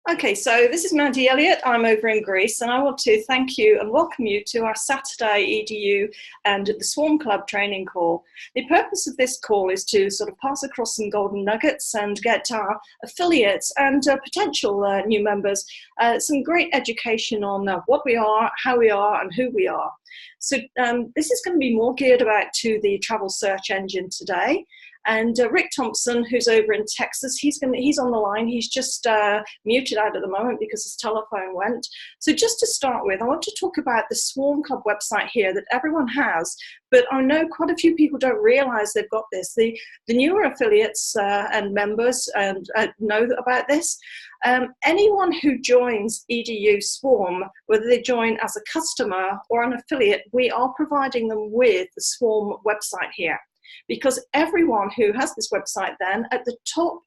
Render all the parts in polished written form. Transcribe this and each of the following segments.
Okay, so this is Mandy Elliott. I'm over in Greece, and I want to thank you and welcome you to our Saturday EDU and the Swarm Club training call. The purpose of this call is to sort of pass across some golden nuggets and get our affiliates and potential new members some great education on what we are, how we are, and who we are. So this is going to be more geared about to the travel search engine today. And Rick Thompson, who's over in Texas, he's on the line. He's just muted out at the moment because his telephone went. So just to start with, I want to talk about the Swarm Club website here that everyone has, but I know quite a few people don't realize they've got this. The newer affiliates and members know about this. Anyone who joins EDU Swarm, whether they join as a customer or an affiliate, we are providing them with the Swarm website here. Because everyone who has this website, then at the top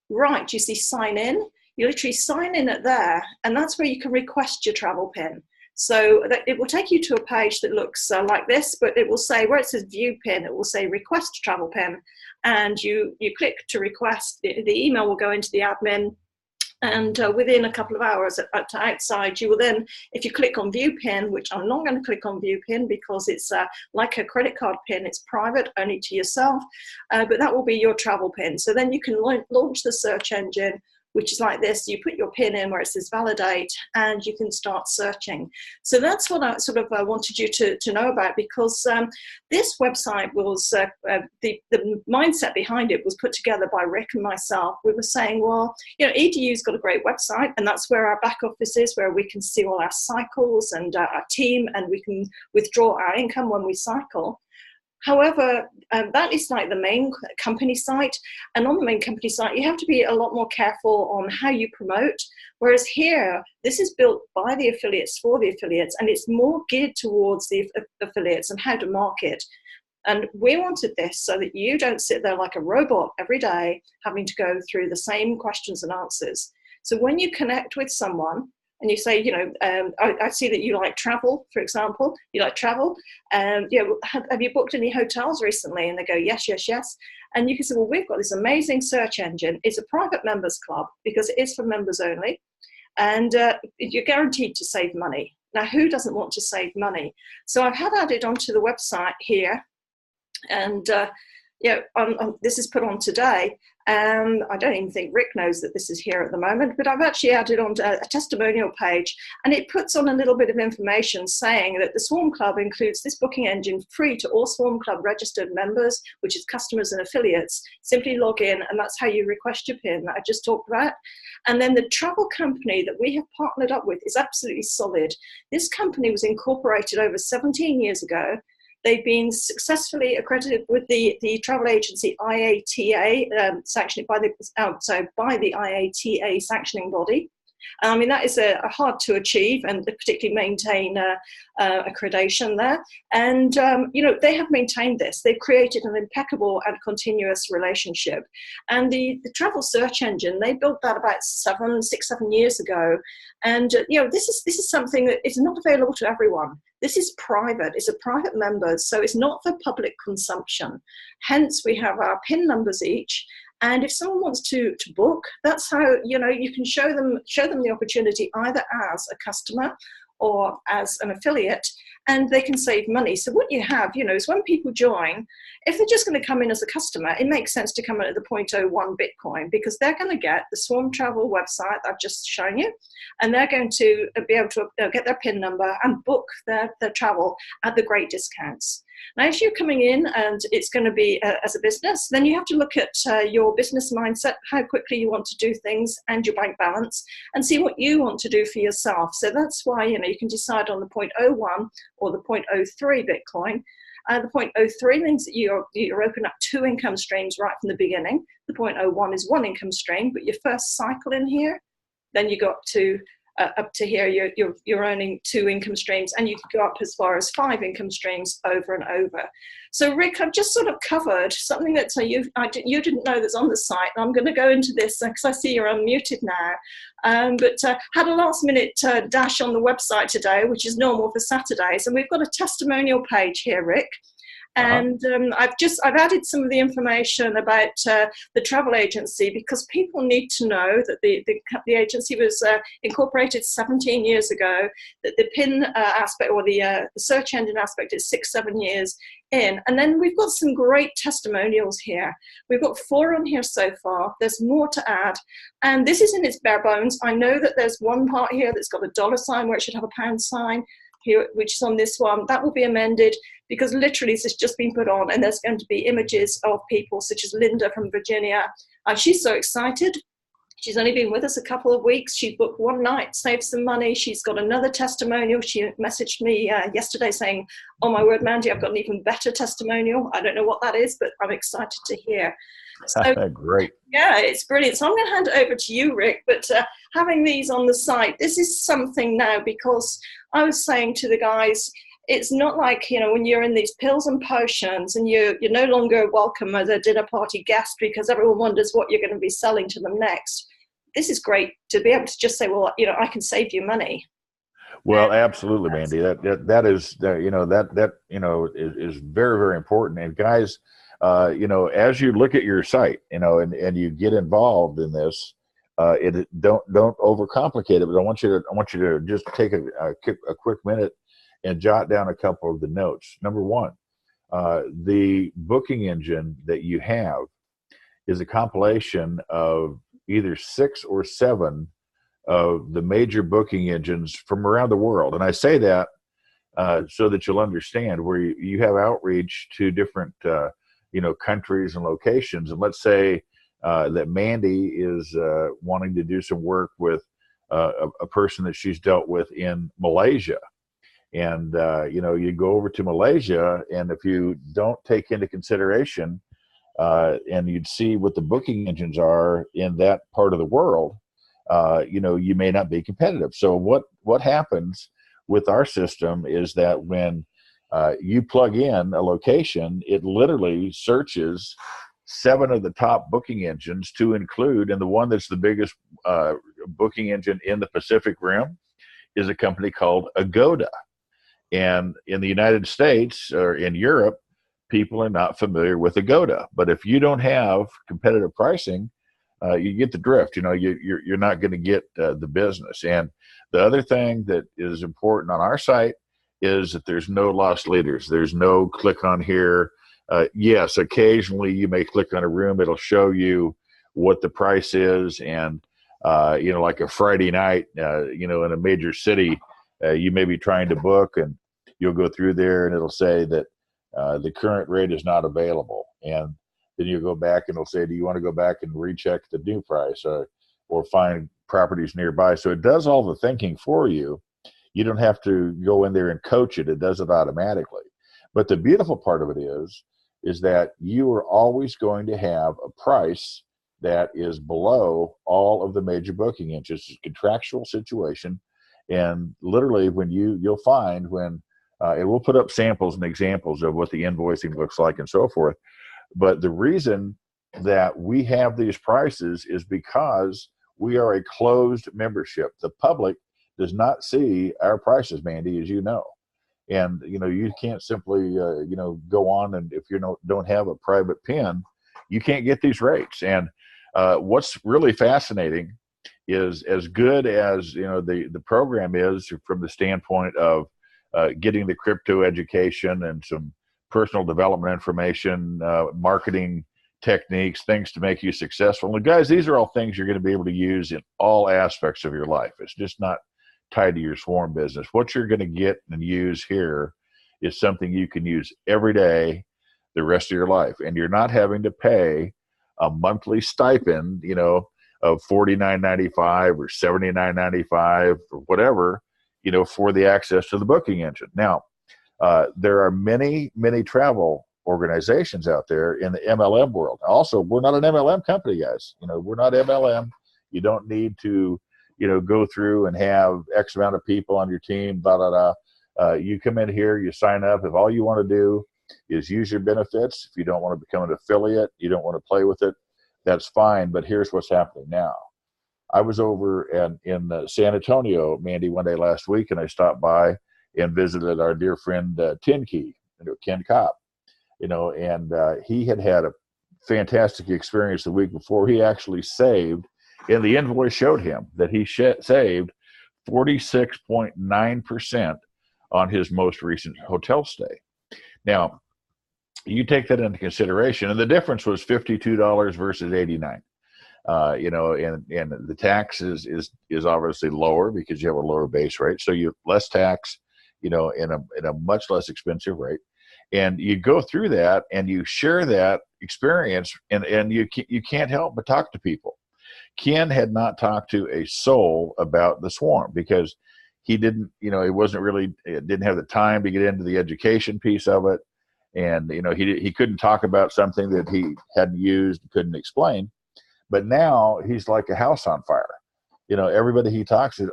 right, you see sign in. You literally sign in at there, and that's where you can request your travel pin. So it will take you to a page that looks like this, but it will say, where it says view pin, it will say request travel pin, and you click to request. The email will go into the admin. And within a couple of hours outside, you will then, if you click on view pin, which I'm not going to click on view pin because it's like a credit card pin, it's private, only to yourself, but that will be your travel pin. So then you can launch the search engine, which is like this. You put your pin in where it says validate, and you can start searching. So that's what I sort of wanted you to know about, because this website was, the mindset behind it was put together by Rick and myself. We were saying, well, you know, EDU's got a great website, and that's where our back office is, where we can see all our cycles and our team, and we can withdraw our income when we cycle. However, that is like the main company site, and on the main company site, you have to be a lot more careful on how you promote. Whereas here, this is built by the affiliates for the affiliates, and it's more geared towards the affiliates and how to market. And we wanted this so that you don't sit there like a robot every day having to go through the same questions and answers. So when you connect with someone, and you say, you know, I see that you like travel, for example. You like travel. Yeah, have you booked any hotels recently? And they go, yes, yes, yes. And you can say, well, we've got this amazing search engine. It's a private members club because it is for members only. And you're guaranteed to save money. Now, who doesn't want to save money? So I've had added onto the website here. And yeah, this is put on today. I don't even think Rick knows that this is here at the moment, but I've actually added on a testimonial page, and it puts on a little bit of information saying that the Swarm Club includes this booking engine free to all Swarm Club registered members, which is customers and affiliates. Simply log in, and that's how you request your PIN that I just talked about. And then the travel company that we have partnered up with is absolutely solid. This company was incorporated over 17 years ago. They've been successfully accredited with the travel agency IATA, sanctioned by the IATA sanctioning body. I mean, that is a hard to achieve and particularly maintain accreditation there. And, you know, they have maintained this. They've created an impeccable and continuous relationship. And the travel search engine, they built that about 6, 7 years ago. And, you know, this is something that is not available to everyone. This is private. It's a private member, so it's not for public consumption. Hence, we have our PIN numbers each. And if someone wants to book, that's how, you know, you can show them the opportunity either as a customer or as an affiliate, and they can save money. So what you have, you know, is when people join, if they're just going to come in as a customer, it makes sense to come in at the 0.01 Bitcoin, because they're going to get the Swarm Travel website I've just shown you, and they're going to be able to get their PIN number and book their travel at the great discounts. Now, if you're coming in and it's going to be as a business, then you have to look at your business mindset, how quickly you want to do things, and your bank balance, and see what you want to do for yourself. So that's why, you know, you can decide on the 0.01 or the 0.03 Bitcoin. The 0.03 means that you're open up 2 income streams right from the beginning. The 0.01 is 1 income stream, but your first cycle in here, then you got to up to here, you're earning 2 income streams, and you can go up as far as 5 income streams over and over. So Rick, I've just sort of covered something that you didn't know that's on the site, and I'm going to go into this because I see you're unmuted now. But had a last minute dash on the website today, which is normal for Saturdays, and we've got a testimonial page here, Rick. And I've added some of the information about the travel agency, because people need to know that the agency was incorporated 17 years ago, that the PIN aspect, or the search engine aspect, is 6-7 years in. And then we've got some great testimonials here. We've got 4 on here so far. There's more to add. And this is in its bare bones. I know that there's one part here that's got a dollar sign where it should have a pound sign here, which is on this one. That will be amended, because literally this has just been put on, and there's going to be images of people such as Linda from Virginia. And she's so excited. She's only been with us a couple of weeks. She booked one night, saved some money. She's got another testimonial. She messaged me yesterday saying, oh my word, Mandy, I've got an even better testimonial. I don't know what that is, but I'm excited to hear. So, great. Yeah, it's brilliant. So I'm going to hand it over to you, Rick. But having these on the site, this is something now, because I was saying to the guys, it's not like, when you're in these pills and potions and you're no longer welcome as a dinner party guest because everyone wonders what you're going to be selling to them next. This is great to be able to just say, well, I can save you money. Well, absolutely, Mandy. That is is very, very important. And guys, as you look at your site, and you get involved in this, don't overcomplicate it. But I want you to just take a quick minute and jot down a couple of the notes. Number one, the booking engine that you have is a compilation of either 6 or 7 of the major booking engines from around the world. And I say that so that you'll understand, where you have outreach to different countries and locations. And let's say that Mandy is wanting to do some work with a person that she's dealt with in Malaysia. And, you go over to Malaysia, and if you don't take into consideration, and you'd see what the booking engines are in that part of the world, you may not be competitive. So what happens with our system is that when you plug in a location, it literally searches 7 of the top booking engines to include, and the one that's the biggest booking engine in the Pacific Rim is a company called Agoda. And in the United States or in Europe, people are not familiar with Agoda. But if you don't have competitive pricing, you get the drift. You're not going to get the business. And the other thing that is important on our site is that there's no lost leaders. There's no click on here. Yes, occasionally you may click on a room. It'll show you what the price is. And, like a Friday night, in a major city, you may be trying to book, and you'll go through there and it'll say that the current rate is not available. And then you go back and it'll say, do you want to go back and recheck the new price or find properties nearby? So it does all the thinking for you. You don't have to go in there and coach it. It does it automatically. But the beautiful part of it is that you are always going to have a price that is below all of the major booking engines. It's a contractual situation. And literally when you'll find when, and we'll put up samples and examples of what the invoicing looks like and so forth. But the reason that we have these prices is because we are a closed membership. The public does not see our prices, Mandy, as you know. And, you can't simply, go on, and if you don't have a private PIN, you can't get these rates. And what's really fascinating is, as good as, the program is from the standpoint of getting the crypto education and some personal development information, marketing techniques, things to make you successful. And guys, these are all things you're going to be able to use in all aspects of your life. It's just not tied to your swarm business. What you're going to get and use here is something you can use every day the rest of your life. And you're not having to pay a monthly stipend, of $49.95 or $79.95 or whatever, for the access to the booking engine. Now, there are many, many travel organizations out there in the MLM world. Also, we're not an MLM company, guys. We're not MLM. You don't need to, go through and have X amount of people on your team, blah, blah, blah. You come in here, you sign up. If all you want to do is use your benefits, if you don't want to become an affiliate, you don't want to play with it, that's fine. But here's what's happening now. I was over in San Antonio, Mandy, one day last week, and I stopped by and visited our dear friend Tin Key, Ken Kopp. and he had a fantastic experience the week before. He actually saved, and the invoice showed him that he saved 46.9% on his most recent hotel stay. Now, you take that into consideration, and the difference was $52 versus $89. And the tax is obviously lower because you have a lower base rate, so you less tax, in a much less expensive rate, and you go through that and you share that experience, and you can't help but talk to people. Ken had not talked to a soul about the swarm because he didn't, he didn't have the time to get into the education piece of it, and he couldn't talk about something that he hadn't used, couldn't explain. But now he's like a house on fire. Everybody he talks to,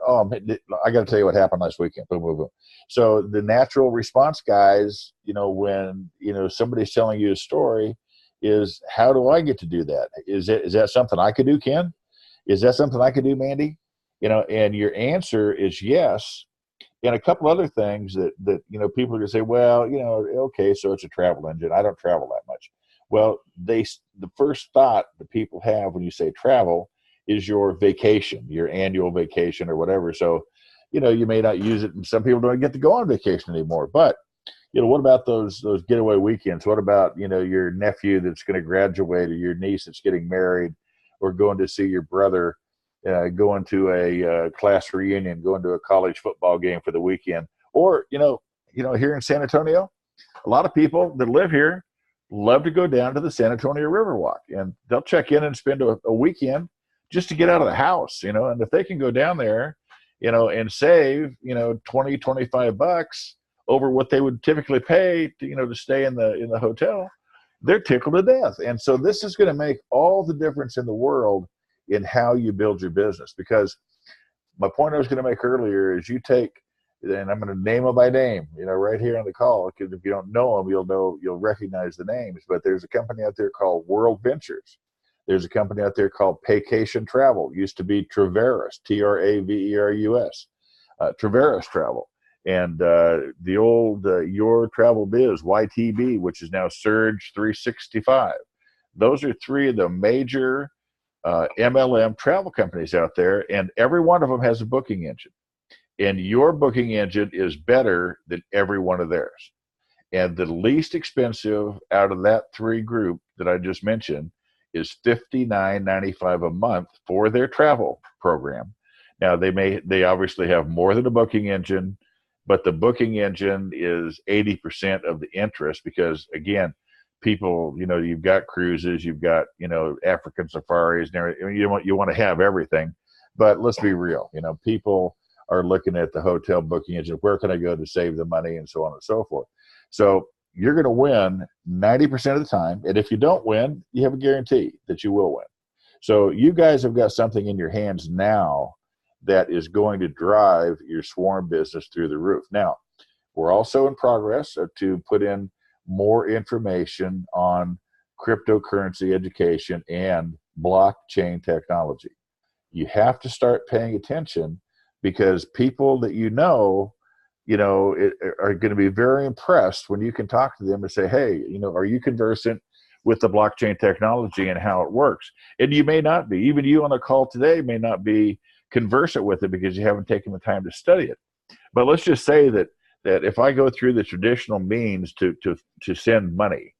I got to tell you what happened last weekend. Boom, boom, boom. So the natural response guys, when somebody's telling you a story, is how do I get to do that? Is that something I could do, Ken? Is that something I could do, Mandy? And your answer is yes. And a couple other things that people are going to say, well, okay, so it's a travel engine. I don't travel that much. Well, the first thought that people have when you say travel is your vacation, your annual vacation or whatever. So, you may not use it, and some people don't get to go on vacation anymore. But, what about those getaway weekends? What about, your nephew that's going to graduate, or your niece that's getting married, or going to see your brother, going to a class reunion, going to a college football game for the weekend? Or, here in San Antonio, a lot of people that live here love to go down to the San Antonio Riverwalk, and they'll check in and spend a weekend just to get out of the house, and if they can go down there, and save, $20-25 over what they would typically pay to stay in the hotel, they're tickled to death. And so this is going to make all the difference in the world in how you build your business. Because my point I was going to make earlier is you take, and I'm going to name them by name, right here on the call, because if you don't know them, you'll recognize the names. But there's a company out there called World Ventures. There's a company out there called Paycation Travel. Used to be Traverus, Traverus, Traverus Travel. And the old Your Travel Biz, YTB, which is now Surge 365. Those are three of the major MLM travel companies out there, and every one of them has a booking engine. And your booking engine is better than every one of theirs. And the least expensive out of that three group that I just mentioned is $59.95 a month for their travel program. Now they obviously have more than a booking engine, but the booking engine is 80% of the interest because, again, people, you've got cruises, you've got, African safaris and everything. You want to have everything, but let's be real. People are looking at the hotel booking engine. Where can I go to save the money, and so on and so forth. So you're going to win 90% of the time. And if you don't win, you have a guarantee that you will win. So you guys have got something in your hands now that is going to drive your swarm business through the roof. Now, we're also in progress to put in more information on cryptocurrency education and blockchain technology. You have to start paying attention because people that are going to be very impressed when you can talk to them and say, hey, are you conversant with the blockchain technology and how it works? And you may not be. Even you on the call today may not be conversant with it because you haven't taken the time to study it. But let's just say that if I go through the traditional means to send money,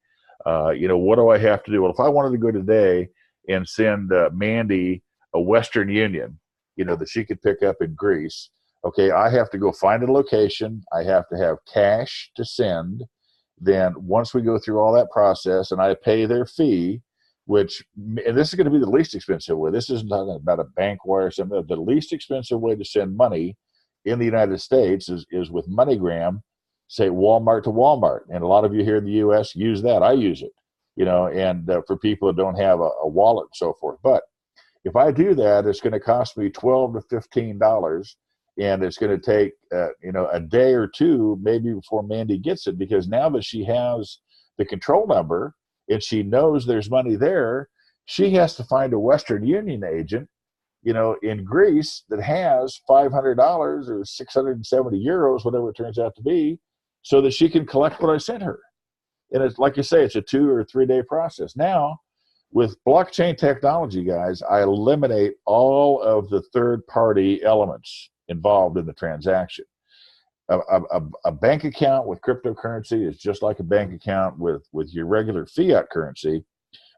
what do I have to do? Well, if I wanted to go today and send Mandy a Western Union, that she could pick up in Greece, okay, I have to go find a location. I have to have cash to send. Then once we go through all that process and I pay their fee, and this is going to be the least expensive way. This isn't talking about a bank wire or something. The least expensive way to send money in the United States is with MoneyGram, say Walmart to Walmart. And a lot of you here in the U.S. use that. I use it, and for people that don't have a wallet and so forth. But if I do that, it's going to cost me $12 to $15, and it's going to take a day or two maybe before Mandy gets it, because now that she has the control number and she knows there's money there, she has to find a Western Union agent, in Greece that has $500 or 670 euros, whatever it turns out to be, so that she can collect what I sent her. And it's like you say, it's a 2 or 3 day process. Now, with blockchain technology, guys, I eliminate all of the third party elements involved in the transaction. A bank account with cryptocurrency is just like a bank account with your regular fiat currency.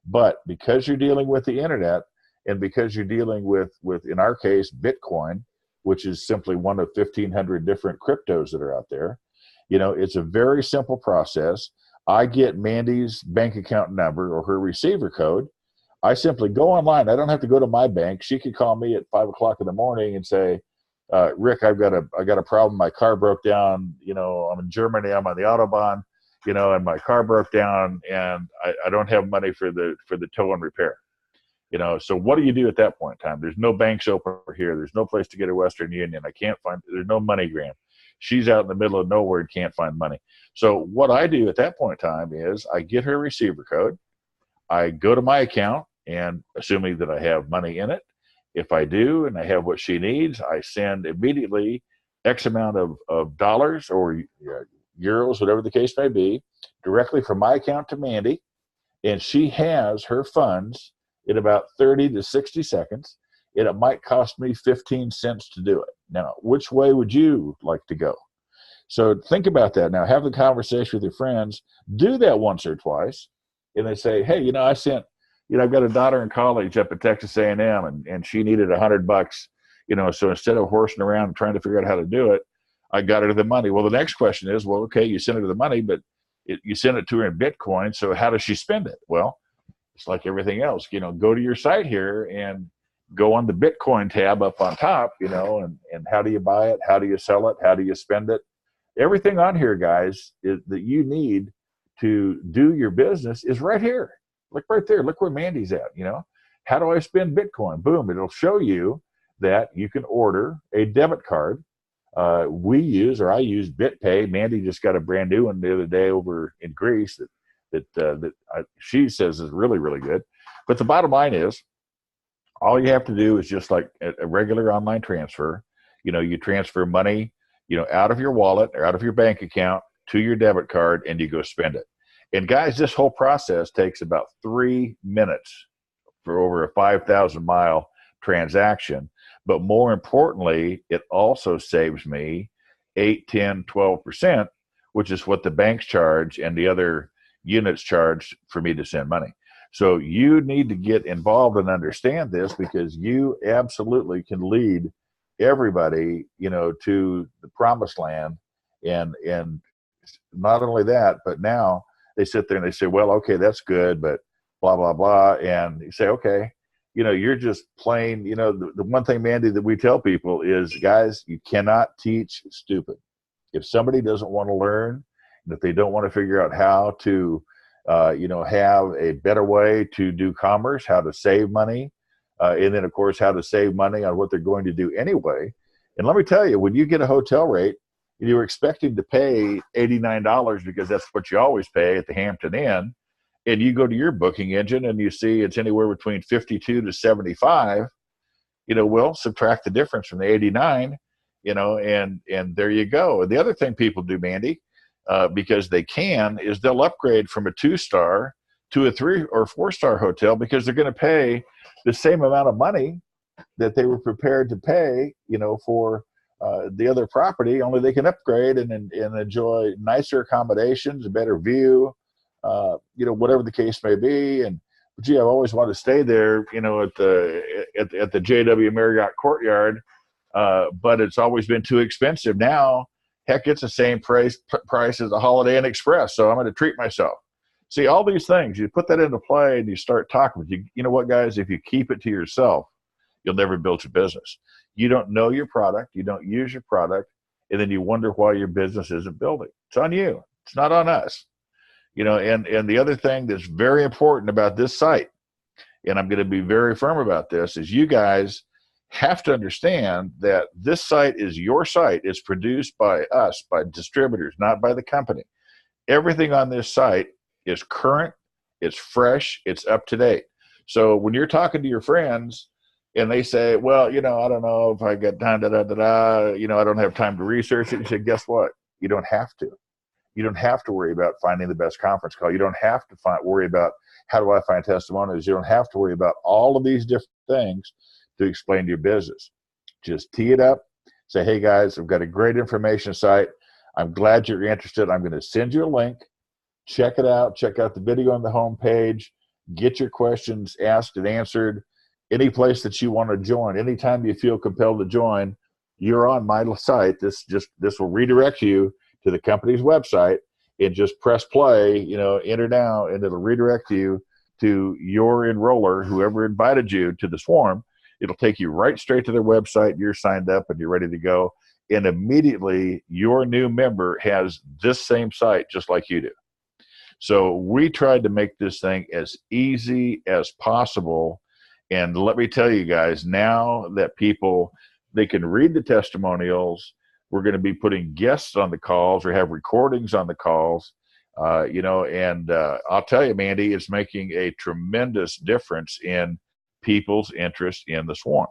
But because you're dealing with the internet, and because you're dealing with in our case, Bitcoin, which is simply one of 1,500 different cryptos that are out there, it's a very simple process. I get Mandy's bank account number or her receiver code. I simply go online. I don't have to go to my bank. She could call me at 5 o'clock in the morning and say, Rick, I got a problem. My car broke down. I'm in Germany. I'm on the Autobahn, and my car broke down, and I don't have money for the tow and repair. So what do you do at that point in time? There's no banks open here. There's no place to get a Western Union. There's no MoneyGram. She's out in the middle of nowhere and can't find money. So what I do at that point in time is I get her receiver code. I go to my account, and assuming that I have money in it, if I do and I have what she needs, I send immediately X amount of dollars or euros, whatever the case may be, directly from my account to Mandy, and she has her funds in about 30 to 60 seconds, and it might cost me 15 cents to do it. Now, which way would you like to go? So think about that. Now, have the conversation with your friends. Do that once or twice, and they say, hey, I sent, I've got a daughter in college up at Texas A&M, and she needed $100, so instead of horsing around and trying to figure out how to do it, I got her the money. Well, the next question is, well, okay, you sent her the money, but you sent it to her in Bitcoin, so how does she spend it? Well, it's like everything else. Go to your site here and go on the Bitcoin tab up on top, and how do you buy it? How do you sell it? How do you spend it? Everything on here, guys, that you need to do your business is right here. Look right there. Look where Mandy's at, How do I spend Bitcoin? Boom. It'll show you that you can order a debit card. I use BitPay. Mandy just got a brand new one the other day over in Greece that she says is really, really good. But the bottom line is, all you have to do is just like a regular online transfer. You transfer money, out of your wallet or out of your bank account to your debit card, and you go spend it. And guys, this whole process takes about 3 minutes for over a 5,000 mile transaction. But more importantly, it also saves me 8, 10, 12%, which is what the banks charge and the other units charged for me to send money. So you need to get involved and understand this, because you absolutely can lead everybody, to the promised land. And not only that, but now they sit there and they say, well, okay, that's good, but blah, blah, blah. And you say, okay, you're just plain, the one thing, Mandy, that we tell people is, guys, you cannot teach stupid. If somebody doesn't want to learn, and if they don't want to figure out how to, have a better way to do commerce, how to save money, and then, of course, how to save money on what they're going to do anyway. And let me tell you, when you get a hotel rate, and you're expecting to pay $89 because that's what you always pay at the Hampton Inn, and you go to your booking engine and you see it's anywhere between 52 to 75, well, subtract the difference from the 89, and there you go. And the other thing people do, Mandy, because they can, is they'll upgrade from a 2-star to a 3 or 4-star hotel, because they're going to pay the same amount of money that they were prepared to pay, for the other property, only they can upgrade and enjoy nicer accommodations, a better view, whatever the case may be. And gee, I've always wanted to stay there, at the JW Marriott Courtyard, but it's always been too expensive. Now, heck, it's the same price as the Holiday Inn Express, so I'm going to treat myself. See, all these things, you put that into play and you start talking with you. You know what, guys? If you keep it to yourself, you'll never build your business. You don't know your product, you don't use your product, and then you wonder why your business isn't building. It's on you. It's not on us. And the other thing that's very important about this site, and I'm going to be very firm about this, is you guys have to understand that this site is your site. It's produced by us, by distributors, not by the company. Everything on this site is current, it's fresh, it's up to date. So when you're talking to your friends and they say, well, I don't know if I got time, I don't have time to research it. You say, guess what? You don't have to. You don't have to worry about finding the best conference call. You don't have to worry about how do I find testimonials. You don't have to worry about all of these different things to explain your business. Just tee it up. Say, hey guys, I've got a great information site. I'm glad you're interested. I'm going to send you a link. Check it out. Check out the video on the homepage. Get your questions asked and answered. Any place that you want to join, anytime you feel compelled to join, you're on my site. This will redirect you to the company's website, and just press play, enter now, and it'll redirect you to your enroller, whoever invited you to the swarm. It'll take you right straight to their website. You're signed up and you're ready to go. And immediately your new member has this same site just like you do. So we tried to make this thing as easy as possible. And let me tell you guys, now that they can read the testimonials, we're going to be putting guests on the calls or have recordings on the calls, and I'll tell you, Mandy, it's making a tremendous difference in people's interest in the swarm.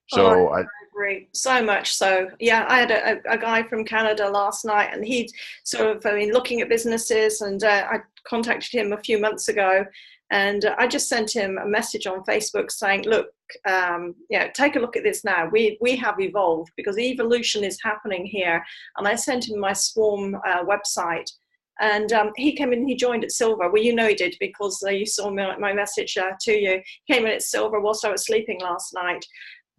So I agree so much. So yeah, I had a guy from Canada last night, and he'd sort of looking at businesses, and I contacted him a few months ago, and I just sent him a message on Facebook saying, look, take a look at this now. We have evolved because evolution is happening here. And I sent him my Swarm website, and he came in, he joined at Silver. Well, he did, because you saw my message to you. He came in at Silver whilst I was sleeping last night.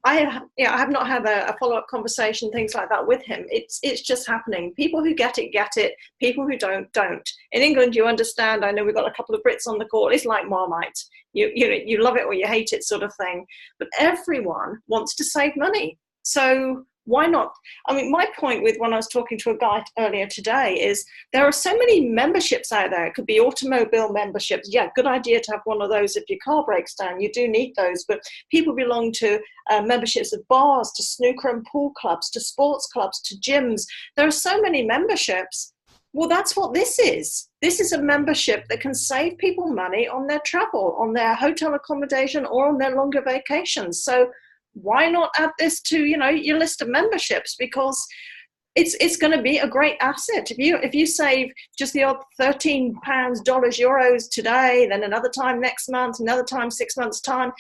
I have not had a follow-up conversation, things like that with him. It's just happening. People who get it. People who don't. In England, you understand. I know we've got a couple of Brits on the call. It's like Marmite. You love it or you hate it, sort of thing. But everyone wants to save money. So why not? My point with when I was talking to a guy earlier today is there are so many memberships out there. It could be automobile memberships. Yeah, good idea to have one of those if your car breaks down. You do need those. But people belong to memberships of bars, to snooker and pool clubs, to sports clubs, to gyms. There are so many memberships. Well, that's what this is. This is a membership that can save people money on their travel, on their hotel accommodation, or on their longer vacations. So why not add this to your list of memberships? Because it's going to be a great asset. If you save just the odd £13, euros today, then another time next month, another time 6 months time,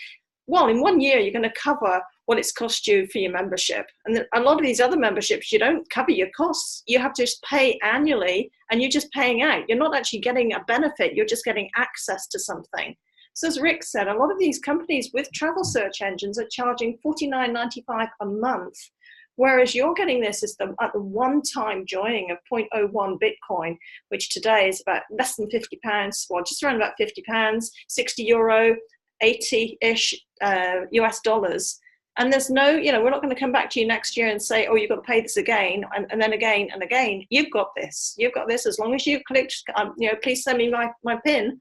well, in 1 year you're going to cover what it's cost you for your membership. And a lot of these other memberships, you don't cover your costs. You have to just pay annually, and you're just paying out. You're not actually getting a benefit. You're just getting access to something. So as Rick said, a lot of these companies with travel search engines are charging $49.95 a month, whereas you're getting this at the one-time joining of 0.01 Bitcoin, which today is about less than £50, well, just around about £50, 60 euro, 80-ish US dollars. And there's no, we're not going to come back to you next year and say, oh, you've got to pay this again, and then again and again. You've got this. You've got this. As long as you've clicked, please send me my PIN.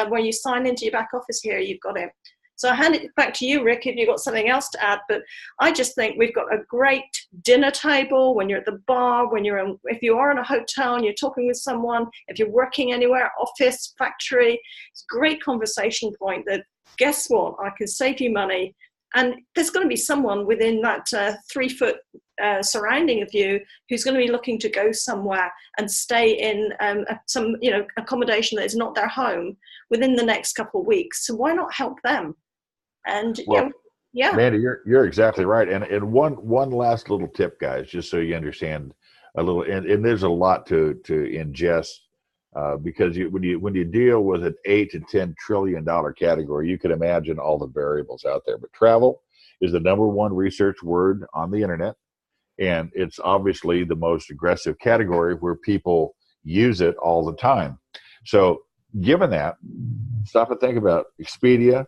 When you sign into your back office here, you've got it. So I hand it back to you, Rick, if you've got something else to add. But I just think we've got a great dinner table when you're at the bar, if you are in a hotel and you're talking with someone, if you're working anywhere, office, factory, it's a great conversation point that, guess what, I can save you money. And there's going to be someone within that 3-foot surrounding of you who's going to be looking to go somewhere and stay in some accommodation that is not their home within the next couple of weeks. So why not help them? And yeah, Mandy, you're exactly right. And one last little tip, guys, just so you understand a little. And there's a lot to ingest. Because when you deal with an $8 to $10 trillion category, you can imagine all the variables out there. But travel is the #1 research word on the internet, and it's obviously the most aggressive category where people use it all the time. So, given that, stop and think about Expedia,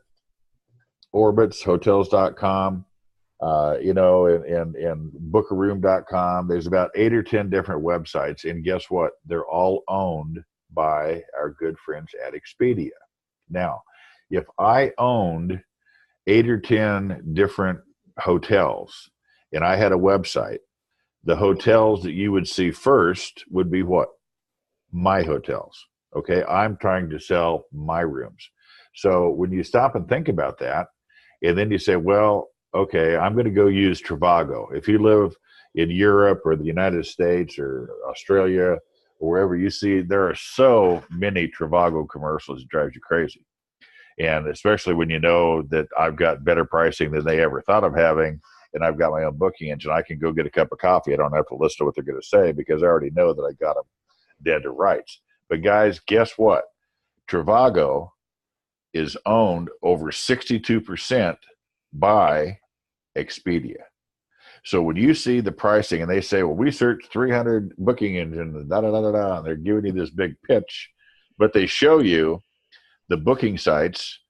Orbitz, Hotels.com, and Bookaroom.com. There's about 8 or 10 different websites, and guess what? They're all owned by our good friends at Expedia. Now, if I owned 8 or 10 different hotels and I had a website, the hotels that you would see first would be what? My hotels. Okay, I'm trying to sell my rooms. So when you stop and think about that, and then you say, well, okay, I'm going to go use Trivago. If you live in Europe or the United States or Australia or wherever you see, there are so many Trivago commercials, it drives you crazy. And especially when you know that I've got better pricing than they ever thought of having, and I've got my own booking engine, I can go get a cup of coffee. I don't have to listen to what they're going to say because I already know that I got them dead to rights. But guys, guess what? Trivago is owned over 62% by Expedia. So when you see the pricing and they say, well, we searched 300 booking engines, and da da da da da, and they're giving you this big pitch, but they show you the booking sites,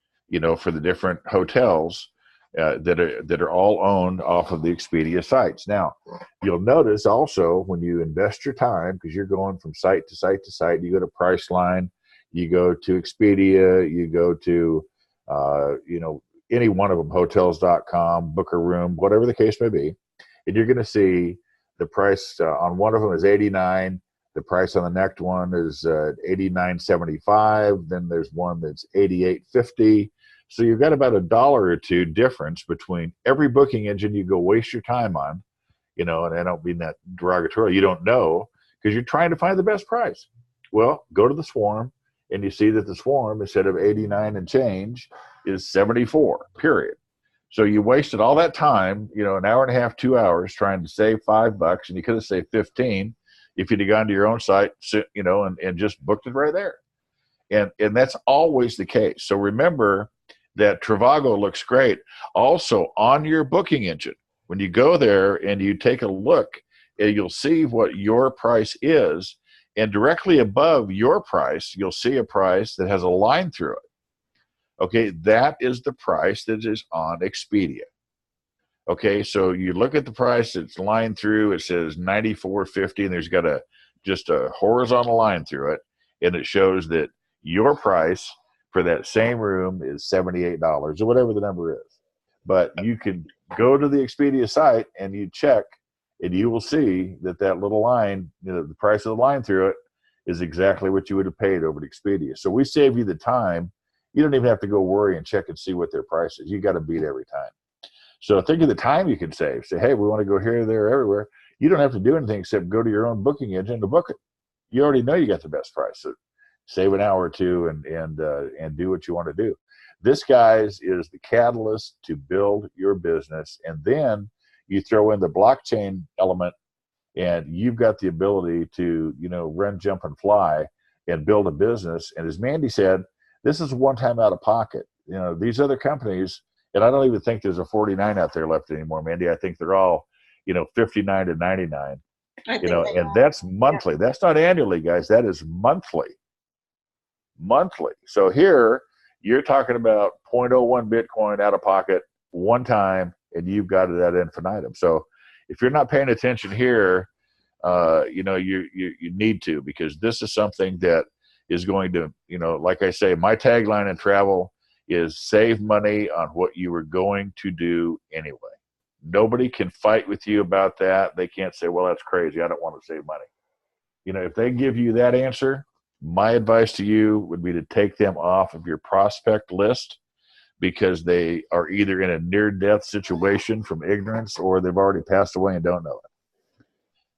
for the different hotels that are all owned off of the Expedia sites. Now, you'll notice also when you invest your time, because you're going from site to site to site, you go to Priceline, you go to Expedia, you go to, any one of them, hotels.com, book a room, whatever the case may be, and you're going to see the price on one of them is $89. The price on the next one is $89.75. Then there's one that's $88.50. So you've got about $1 or $2 difference between every booking engine you go waste your time on, and I don't mean that derogatory. You don't know because you're trying to find the best price. Well, go to the Swarm, and you see that the Swarm, instead of 89 and change, is 74, period. So you wasted all that time, an hour and a half, 2 hours trying to save $5, and you could have saved 15 if you'd have gone to your own site, and just booked it right there. And that's always the case. So remember that Trivago looks great. Also on your booking engine, when you go there and you take a look, you'll see what your price is. And directly above your price, you'll see a price that has a line through it. Okay, that is the price that is on Expedia. Okay, so you look at the price, it's lined through, it says $94.50, and there's got just a horizontal line through it, and it shows that your price for that same room is $78 or whatever the number is. But you can go to the Expedia site and you check, and you will see that little line, the price of the line through it is exactly what you would have paid over at Expedia. So we save you the time. You don't even have to go worry and check and see what their price is. You got to beat every time. So think of the time you can save. Say, hey, we want to go here, there, everywhere. You don't have to do anything except go to your own booking engine to book it. You already know you got the best price. So save an hour or two and do what you want to do. This, guys, is the catalyst to build your business. And then you throw in the blockchain element, and you've got the ability to, run, jump, and fly and build a business. And as Mandy said, this is one time out of pocket. These other companies, and I don't even think there's a 49 out there left anymore, Mandy. I think they're all, 59 to 99. And that's monthly. Yeah. That's not annually, guys. That is monthly. So here you're talking about 0.01 Bitcoin out of pocket one time, and you've got it at infinitum. So if you're not paying attention here, you need to, because this is something that is going to, like I say, my tagline in travel is save money on what you were going to do anyway. Nobody can fight with you about that. They can't say, well, that's crazy, I don't want to save money. If they give you that answer, my advice to you would be to take them off of your prospect list, because they are either in a near-death situation from ignorance, or they've already passed away and don't know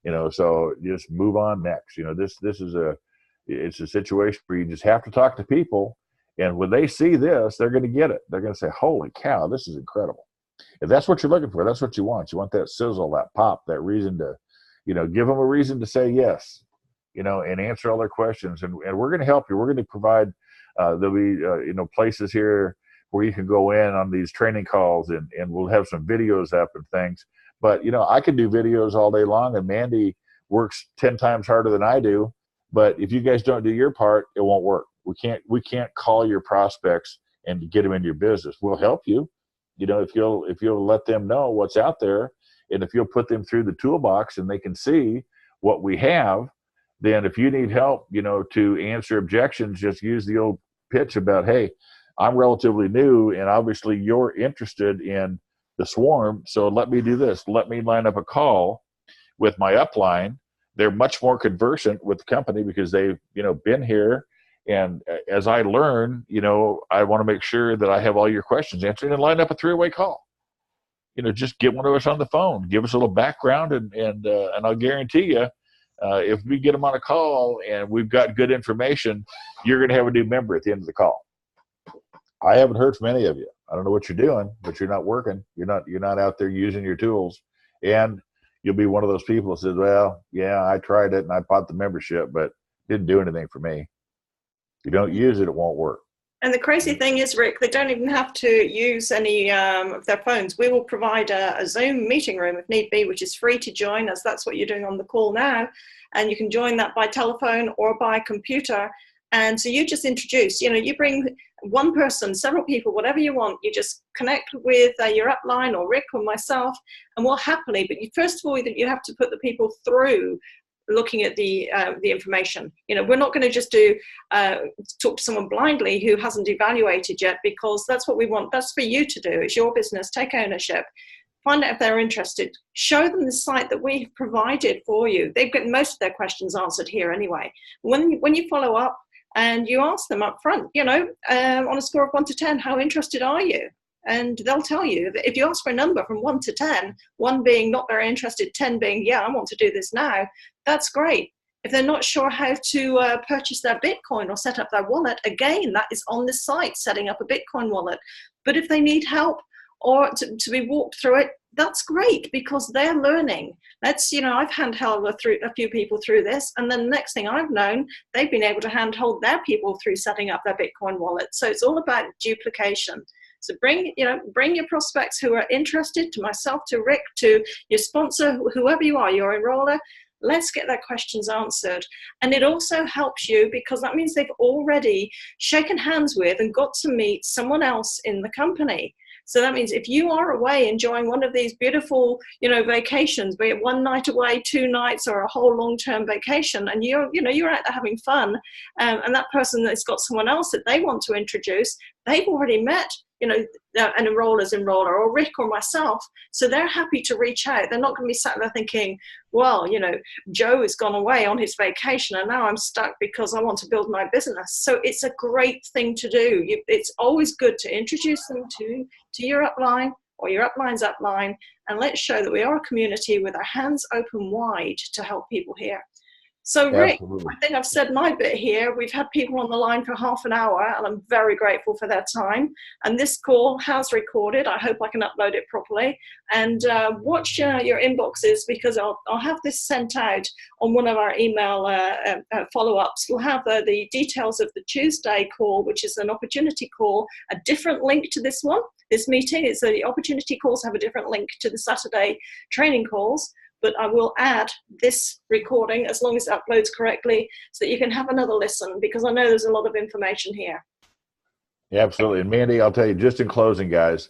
it. So just move on next. It's a situation where you just have to talk to people, and when they see this, they're going to get it. They're going to say, holy cow, this is incredible. If that's what you're looking for, that's what you want. You want that sizzle, that pop, that reason to, give them a reason to say yes, and answer all their questions. And we're going to help you. We're going to provide, there'll be, places here where you can go in on these training calls, and we'll have some videos up and things. But, I can do videos all day long, and Mandy works 10 times harder than I do. But if you guys don't do your part, it won't work. We can't call your prospects and get them into your business. We'll help you, if you'll let them know what's out there, and if you'll put them through the toolbox and they can see what we have. Then if you need help, to answer objections, just use the old pitch about, hey, I'm relatively new, and obviously you're interested in the Swarm, so let me do this. Let me line up a call with my upline. They're much more conversant with the company because they've, been here. And as I learn, I want to make sure that I have all your questions answered, and line up a 3-way call. Just get one of us on the phone, give us a little background, and I'll guarantee you, if we get them on a call and we've got good information, you're going to have a new member at the end of the call. I haven't heard from any of you. I don't know what you're doing, but you're not working. You're not out there using your tools. And you'll be one of those people that says, well, yeah, I tried it and I bought the membership, but it didn't do anything for me. If you don't use it, it won't work. And the crazy thing is, Rick, they don't even have to use any of their phones. We will provide a Zoom meeting room if need be, which is free to join, as that's what you're doing on the call now. And you can join that by telephone or by computer. And so you just introduce, you bring one person, several people, whatever you want. You just connect with your upline or Rick or myself, and we'll happily, but first of all, you have to put the people through looking at the information. We're not going to just talk to someone blindly who hasn't evaluated yet, because that's what we want. That's for you to do. It's your business. Take ownership. Find out if they're interested. Show them the site that we've provided for you. They've got most of their questions answered here anyway. When you follow up and you ask them up front, on a score of 1 to 10, how interested are you? And they'll tell you that if you ask for a number from 1 to 10, 1 being not very interested, 10 being, yeah, I want to do this now, that's great. If they're not sure how to purchase their Bitcoin or set up their wallet, again, that is on the site, setting up a Bitcoin wallet. But if they need help or to be walked through it, that's great, because they're learning. I've handheld a few people through this, and then the next thing I've known, they've been able to handhold their people through setting up their Bitcoin wallet. So it's all about duplication. So bring your prospects who are interested, to myself, to Rick, to your sponsor, whoever you are, your enroller. Let's get their questions answered. And it also helps you, because that means they've already shaken hands with and got to meet someone else in the company. So that means if you are away enjoying one of these beautiful, vacations, be it 1 night away, 2 nights, or a whole long-term vacation, and you're out there having fun, and that person that's got someone else that they want to introduce, they've already met, an enroller's enroller, or Rick or myself. So they're happy to reach out. They're not going to be sat there thinking, well, Joe has gone away on his vacation and now I'm stuck because I want to build my business. So it's a great thing to do. It's always good to introduce them to your upline or your upline's upline, and let's show that we are a community with our hands open wide to help people here. So Rick, absolutely. I think I've said my bit here. We've had people on the line for half an hour, and I'm very grateful for their time. And this call has recorded. I hope I can upload it properly. And watch your inboxes, because I'll have this sent out on one of our email follow-ups. We'll have the details of the Tuesday call, which is an opportunity call, a different link to this one. This meeting is the opportunity calls have a different link to the Saturday training calls. But I will add this recording, as long as it uploads correctly, so that you can have another listen, because I know there's a lot of information here. Yeah, absolutely. And Mandy, I'll tell you, just in closing, guys,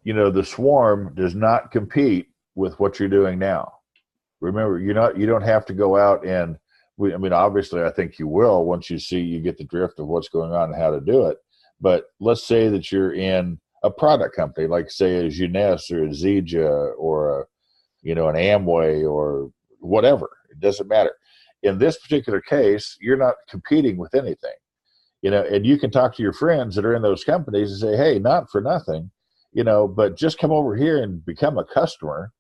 the swarm does not compete with what you're doing now. Remember, you don't have to go out and, obviously I think you will once you get the drift of what's going on and how to do it. But let's say that you're in a product company, like say a Jeunesse or a Zija or an Amway or whatever. It doesn't matter. In this particular case, you're not competing with anything, and you can talk to your friends that are in those companies and say, hey, not for nothing, but just come over here and become a customer.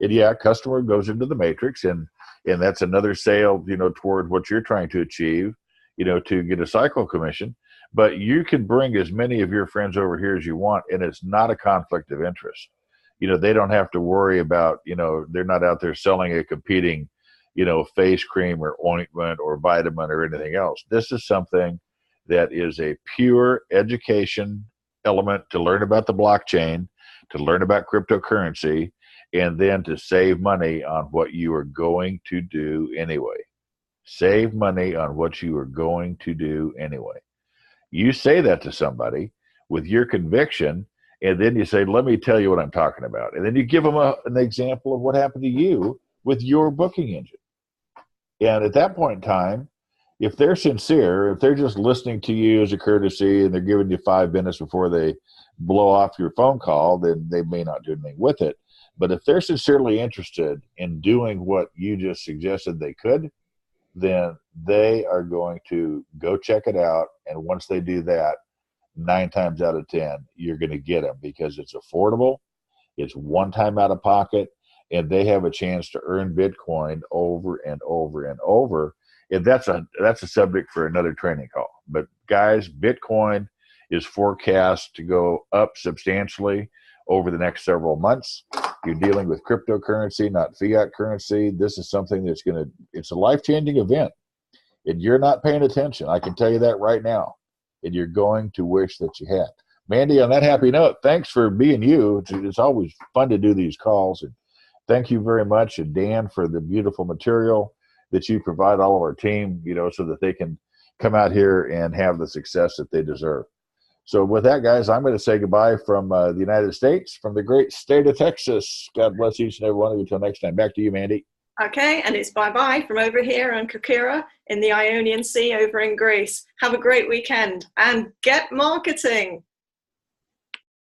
And yeah, customer goes into the matrix, and that's another sale, toward what you're trying to achieve, to get a cycle commission. But you can bring as many of your friends over here as you want, and it's not a conflict of interest. They don't have to worry about, they're not out there selling a competing, face cream or ointment or vitamin or anything else. This is something that is a pure education element to learn about the blockchain, to learn about cryptocurrency, and then to save money on what you are going to do anyway. Save money on what you are going to do anyway. You say that to somebody with your conviction, and then you say, let me tell you what I'm talking about. And then you give them an example of what happened to you with your booking engine. And at that point in time, if they're sincere, if they're just listening to you as a courtesy and they're giving you 5 minutes before they blow off your phone call, then they may not do anything with it. But if they're sincerely interested in doing what you just suggested they could, then they are going to go check it out. And once they do that, 9 times out of 10, you're going to get them, because it's affordable, it's one time out of pocket, and they have a chance to earn Bitcoin over and over and over. And that's a subject for another training call. But guys, Bitcoin is forecast to go up substantially over the next several months. You're dealing with cryptocurrency, not fiat currency. This is something that's it's a life-changing event. And you're not paying attention. I can tell you that right now. And you're going to wish that you had. Mandy, on that happy note, thanks for being you. It's always fun to do these calls. And thank you very much. And Dan, for the beautiful material that you provide all of our team, so that they can come out here and have the success that they deserve. So with that, guys, I'm going to say goodbye from the United States, from the great state of Texas. God bless each and every one of you. Until next time. Back to you, Mandy. Okay, and it's bye-bye from over here on Kerkyra in the Ionian Sea over in Greece. Have a great weekend and get marketing.